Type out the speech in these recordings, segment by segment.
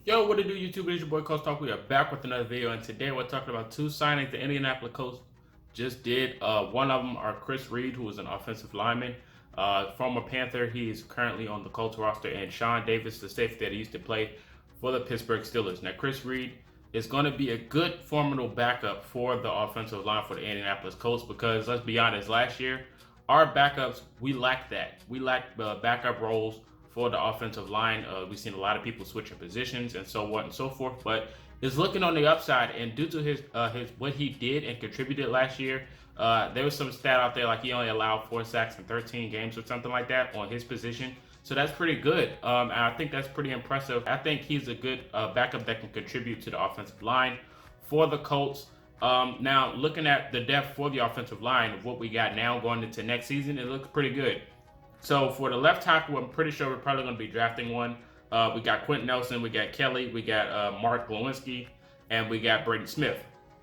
Yo, what it do, YouTube? It's your boy Coach Talk. We are back with another video, and today we're talking about two signings the Indianapolis Colts just did. One of them are Chris Reed, who is an offensive lineman, former Panther. He is currently on the Colts roster, and Sean Davis, the safety that he used to play for the Pittsburgh Steelers. Now, Chris Reed is going to be a good, formidable backup for the offensive line for the Indianapolis Colts because, let's be honest, last year, our backups, we lacked that. We lacked backup roles for the offensive line. We've seen a lot of people switching positions and so on and so forth, but it's looking on the upside. And due to his what he did and contributed last year, there was some stat out there like he only allowed 4 sacks in 13 games or something like that on his position. So that's pretty good. And I think that's pretty impressive. I think he's a good backup that can contribute to the offensive line for the Colts. Now, looking at the depth for the offensive line of what we got now going into next season, it looks pretty good. So for the left tackle, I'm pretty sure we're probably going to be drafting one. We got Quentin Nelson, we got Kelly, we got Mark Glowinski, and we got Braden Smith.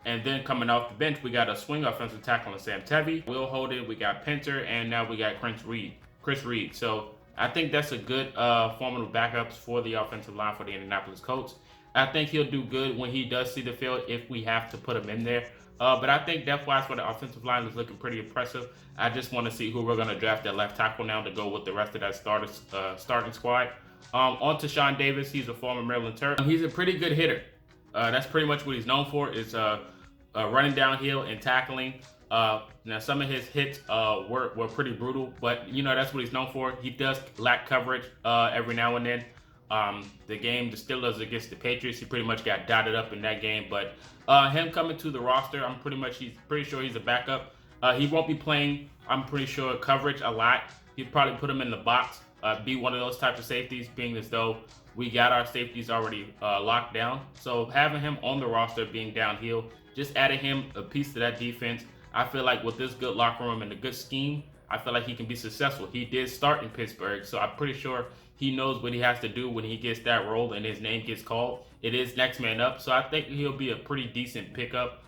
And then coming off the bench, we got a swing offensive tackle in Sam Tevy, Will Holden, we got Pinter, and now we got Chris Reed. So I think that's a good formidable backups for the offensive line for the Indianapolis Colts. I think he'll do good when he does see the field if we have to put him in there. But I think depth-wise for the offensive line is looking pretty impressive. I just want to see who we're going to draft at left tackle now to go with the rest of that starting squad. On to Sean Davis. He's a former Maryland Terp. He's a pretty good hitter. That's pretty much what he's known for is running downhill and tackling. Now, some of his hits were pretty brutal, but, that's what he's known for. He does lack coverage every now and then. The Steelers against the Patriots, he pretty much got dotted up in that game. But him coming to the roster, he's pretty sure he's a backup. He won't be playing, I'm pretty sure, coverage a lot. He'd probably put him in the box, be one of those type of safeties, being as though we got our safeties already locked down. So having him on the roster, being downhill, just adding him a piece to that defense, I feel like with this good locker room and a good scheme, I feel like he can be successful. He did start in Pittsburgh, so I'm pretty sure he knows what he has to do when he gets that role and his name gets called. It is next man up, so I think he'll be a pretty decent pickup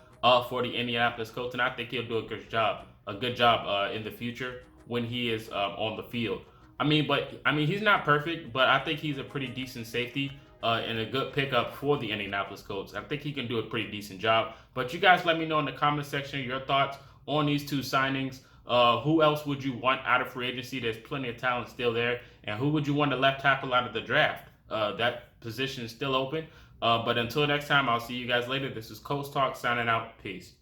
for the Indianapolis Colts, and I think he'll do a good job in the future when he is on the field. He's not perfect, but I think he's a pretty decent safety and a good pickup for the Indianapolis Colts. I think he can do a pretty decent job. But you guys let me know in the comment section your thoughts on these two signings. Who else would you want out of free agency? There's plenty of talent still there. And who would you want to left tackle out of the draft? That position is still open. But until next time, I'll see you guys later. This is Coach Talk signing out. Peace.